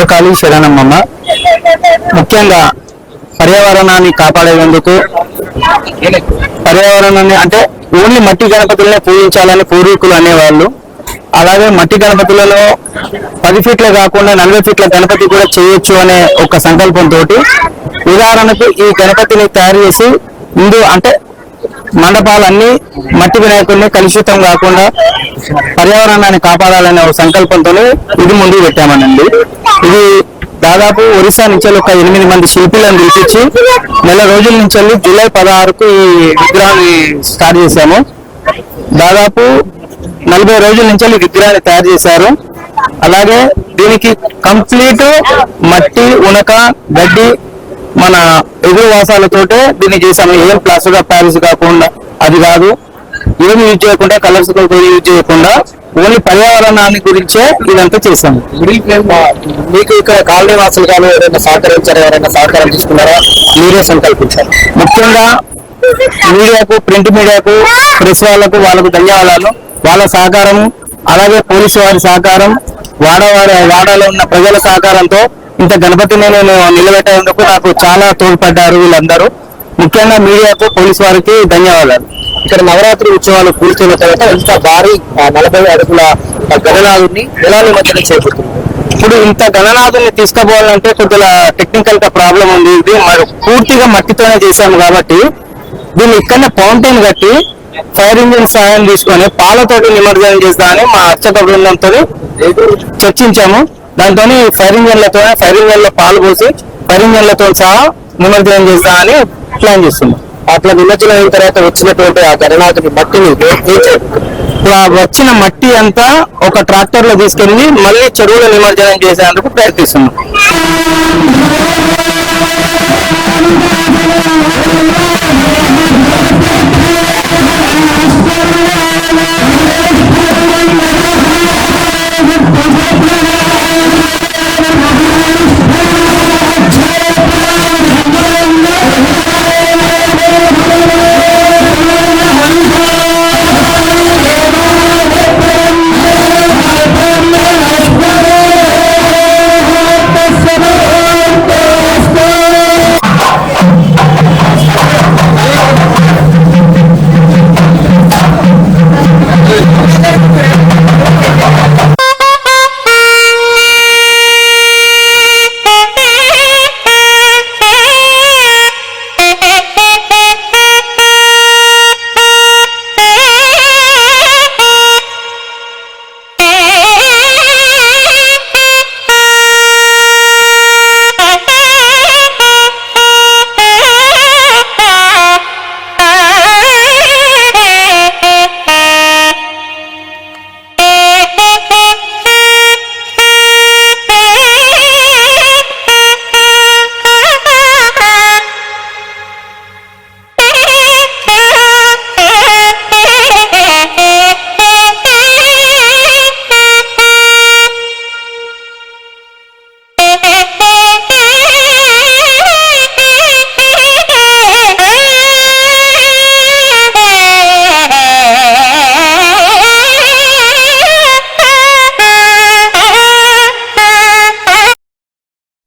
భద్రకాళి శరణమ్మమ్మ. ముఖ్యంగా పర్యావరణాన్ని కాపాడేందుకు, పర్యావరణాన్ని అంటే ఓన్లీ మట్టి గణపతులనే పూజించాలని పూర్వీకులు అనేవాళ్ళు. అలాగే మట్టి గణపతులలో 10 ఫీట్ల కాకుండా 40 ఫీట్ల గణపతి కూడా చేయొచ్చు అనే ఒక సంకల్పంతో, ఉదాహరణకు ఈ గణపతిని తయారు చేసి అంటే మండపాలన్నీ మట్టి వినాయకుడిని కలుషితం కాకుండా పర్యావరణాన్ని కాపాడాలనే ఒక సంకల్పంతో ఇది ముందుకు పెట్టామనండి. ఇది దాదాపు ఒరిస్సా నుంచి ఒక 8 మంది శిల్పులను పిలిపించి నెల రోజుల నుంచి జూలై 16కు ఈ విగ్రహాన్ని స్టార్ట్ చేశాము. దాదాపు 40 రోజుల నుంచి విగ్రహాన్ని తయారు చేశారు. అలాగే దీనికి కంప్లీట్ మట్టి, ఉనక, గడ్డి, మన ఎగురు వాసాలతోటే దీన్ని చేశాము. ఏం ప్లాస్టర్ ఆఫ్ ప్యారిస్ కాకుండా, అది కాదు, ఏం యూజ్ చేయకుండా, కలర్స్ యూజ్ చేయకుండా ఓన్లీ పర్యావరణాన్ని గురించే ఇదంతా చేశాము. మీకు ఇక్కడ కాలనీ వాసులు కానీ ఎవరైనా సహకరించారు, ఎవరైనా సహకారం తీసుకున్నారా, మీరే సంకల్పించారు? ముఖ్యంగా మీడియాకు, ప్రింట్ మీడియాకు, ప్రెస్ వాళ్ళకు ధన్యవాదాలు. వాళ్ళ సహకారం, అలాగే పోలీసు వారి సహకారం, వాడలో ఉన్న ప్రజల సహకారంతో ఇంత గణపతిని నేను నిలబెట్టేందుకు నాకు చాలా తోడ్పడ్డారు వీళ్ళందరూ. ముఖ్యంగా మీడియాకు, పోలీసు వారికి ధన్యవాదాలు. ఇక్కడ నవరాత్రి ఉత్సవాలు పూర్తయిన తర్వాత ఇంత భారీ 40 అడుగుల గణనాథుని ఎలా నిమజ్జనం చేపడుతుంది? ఇప్పుడు ఇంత గణనాథుని తీసుకుపోవాలంటే కొద్దిగా టెక్నికల్ గా ప్రాబ్లం ఉంది. ఇది మరి పూర్తిగా మట్టితోనే చేశాము కాబట్టి దీన్ని ఇక్కడనే ఫౌంటైన్ కట్టి ఫైర్ ఇంజిన్ సహాయం తీసుకొని పాలతోటి నిమజ్జనం చేస్తామని మా అర్చక బృందంతో చర్చించాము. దాంతో ఫైర్ ఇంజన్లో పాలు పోసి ఫైర్ ఇంజన్లతో సహా నిమజ్జనం చేస్తామని ప్లాన్ చేస్తున్నాం. అట్లా నిమజ్జనం అయిన తర్వాత వచ్చినటువంటి ఆ గణనాథుని మట్టిని వచ్చిన మట్టి అంతా ఒక ట్రాక్టర్ లో తీసుకెళ్లి మళ్ళీ చెరువులో నిమజ్జనం చేసేందుకు ప్రయత్నిస్తున్నాం.